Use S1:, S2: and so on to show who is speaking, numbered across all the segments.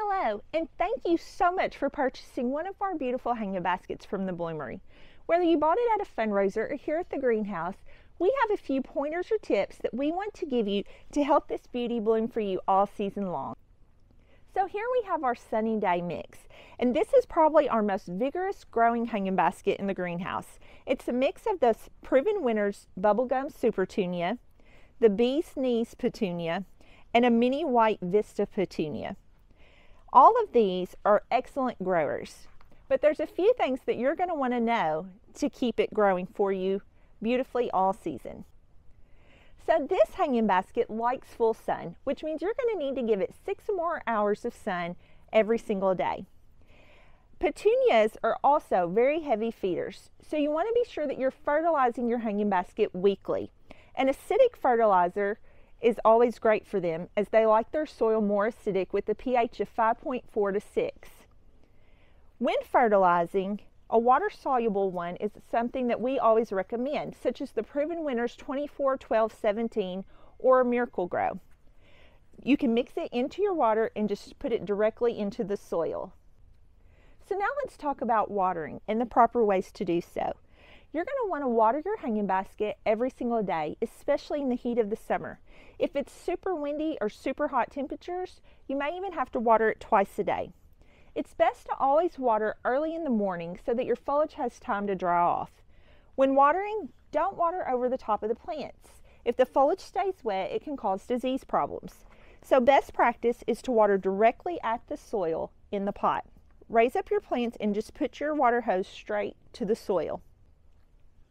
S1: Hello, and thank you so much for purchasing one of our beautiful hanging baskets from the Bloomery. Whether you bought it at a fundraiser or here at the greenhouse, we have a few pointers or tips that we want to give you to help this beauty bloom for you all season long. So here we have our sunny day mix, and this is probably our most vigorous growing hanging basket in the greenhouse. It's a mix of the Proven Winners Bubblegum Supertunia, the Bee's Knees Petunia, and a mini white Vista Petunia. All of these are excellent growers, but there's a few things that you're going to want to know to keep it growing for you beautifully all season. So this hanging basket likes full sun, which means you're going to need to give it 6 or more hours of sun every single day. Petunias are also very heavy feeders, so you want to be sure that you're fertilizing your hanging basket weekly. An acidic fertilizer is always great for them, as they like their soil more acidic with a pH of 5.4 to 6. When fertilizing, a water-soluble one is something that we always recommend, such as the Proven Winners 24, 12, 17 or Miracle Grow. You can mix it into your water and just put it directly into the soil. So now let's talk about watering and the proper ways to do so. You're going to want to water your hanging basket every single day, especially in the heat of the summer. If it's super windy or super hot temperatures, you may even have to water it twice a day. It's best to always water early in the morning so that your foliage has time to dry off. When watering, don't water over the top of the plants. If the foliage stays wet, it can cause disease problems. So best practice is to water directly at the soil in the pot. Raise up your plants and just put your water hose straight to the soil.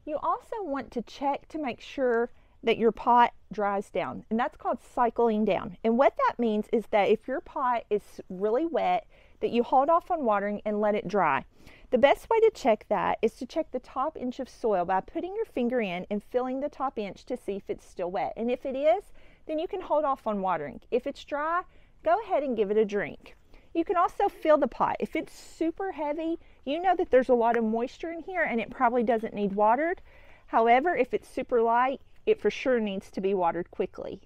S1: You also want to check to make sure that your pot dries down, and that's called cycling down. And what that means is that if your pot is really wet, that you hold off on watering and let it dry. The best way to check that is to check the top inch of soil by putting your finger in and feeling the top inch to see if it's still wet. And if it is, then you can hold off on watering. If it's dry, go ahead and give it a drink. You can also feel the pot. If it's super heavy, you know that there's a lot of moisture in here and it probably doesn't need watered. However, if it's super light, it for sure needs to be watered quickly.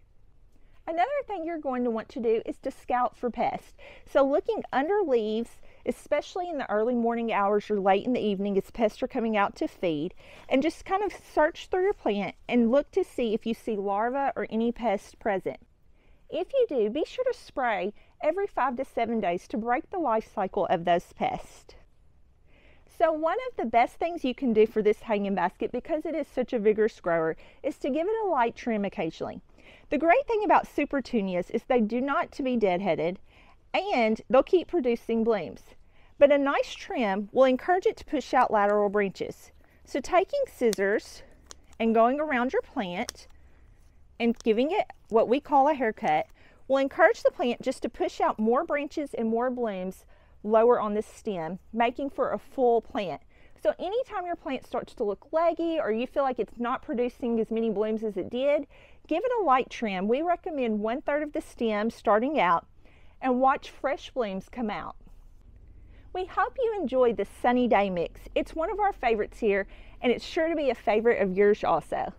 S1: Another thing you're going to want to do is to scout for pests. So looking under leaves, especially in the early morning hours or late in the evening as pests are coming out to feed, and just kind of search through your plant and look to see if you see larvae or any pests present. If you do, be sure to spray every 5 to 7 days to break the life cycle of those pests. So one of the best things you can do for this hanging basket, because it is such a vigorous grower, is to give it a light trim occasionally. The great thing about supertunias is they do not to be deadheaded, and they'll keep producing blooms. But a nice trim will encourage it to push out lateral branches. So taking scissors and going around your plant and giving it what we call a haircut will encourage the plant just to push out more branches and more blooms lower on the stem, making for a full plant. So anytime your plant starts to look leggy or you feel like it's not producing as many blooms as it did, give it a light trim. We recommend 1/3 of the stem starting out, and watch fresh blooms come out. We hope you enjoyed the sunny day mix. It's one of our favorites here, and it's sure to be a favorite of yours also.